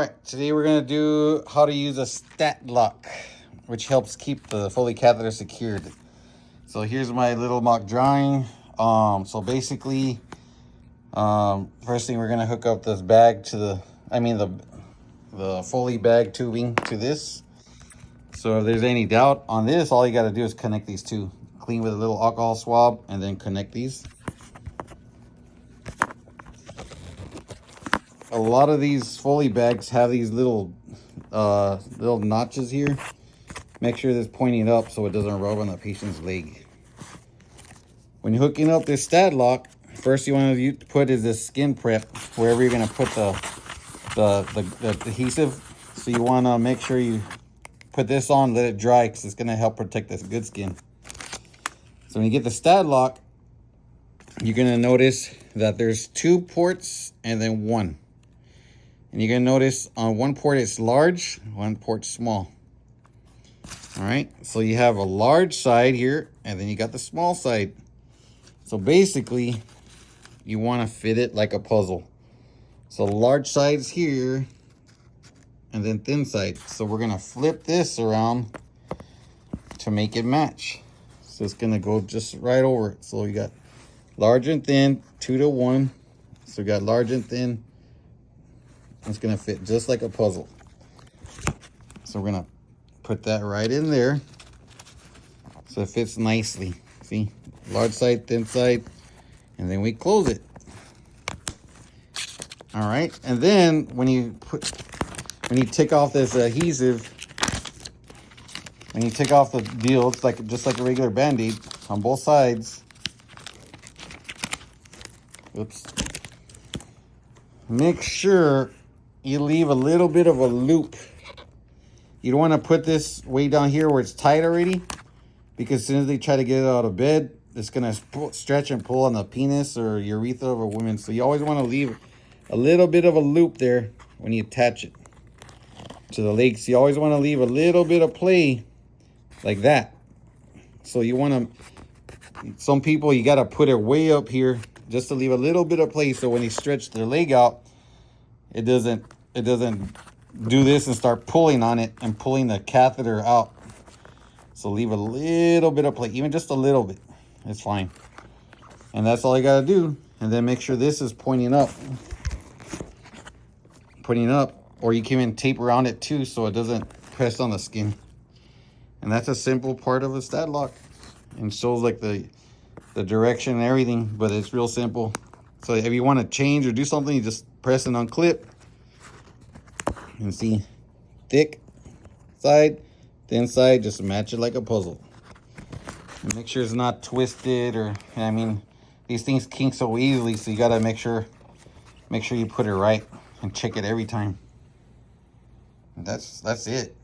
Alright, today we're going to do how to use a stat lock, which helps keep the Foley catheter secured. So here's my little mock drawing. So basically, first thing we're going to hook up this bag to the Foley bag tubing to this. So if there's any doubt on this, all you got to do is connect these two. Clean with a little alcohol swab and then connect these. A lot of these Foley bags have these little notches here. Make sure this pointing up so it doesn't rub on the patient's leg. When you're hooking up this stat lock, first you want to put is this skin prep wherever you're going to put the adhesive. So you want to make sure you put this on, let it dry, because it's going to help protect this good skin. So when you get the stat lock, you're going to notice that there's 2 ports and then 1. And you're going to notice on one port it's large, one port small. All right, so you have a large side here, and then you got the small side. So basically, you want to fit it like a puzzle. So large side's here, and then thin side. So we're going to flip this around to make it match. So it's going to go just right over it. So you got large and thin, 2 to 1. So we got large and thin. It's going to fit just like a puzzle. So we're going to put that right in there so it fits nicely. See? Large side, thin side, and then we close it. All right. And then when you take off this adhesive, when you take off the deal, it's like just like a regular Band-Aid on both sides. Oops. Make sure you leave a little bit of a loop. You don't want to put this way down here where it's tight already, because as soon as they try to get it out of bed, it's going to stretch and pull on the penis or urethra of a woman. So you always want to leave a little bit of a loop there when you attach it to the legs. You always want to leave a little bit of play like that. So you want to, some people, you got to put it way up here just to leave a little bit of play, so when they stretch their leg out, it doesn't do this and start pulling on it and pulling the catheter out. So leave a little bit of play, even just a little bit. It's fine. And that's all you got to do. And then make sure this is pointing up. Or you can even tape around it too so it doesn't press on the skin. And that's a simple part of a stat lock. And shows like the direction and everything, but it's real simple. So if you want to change or do something, you just press and unclip. And see, thick side, thin side, just match it like a puzzle. And make sure it's not twisted, or, I mean, these things kink so easily, so you gotta make sure you put it right and check it every time. And that's it.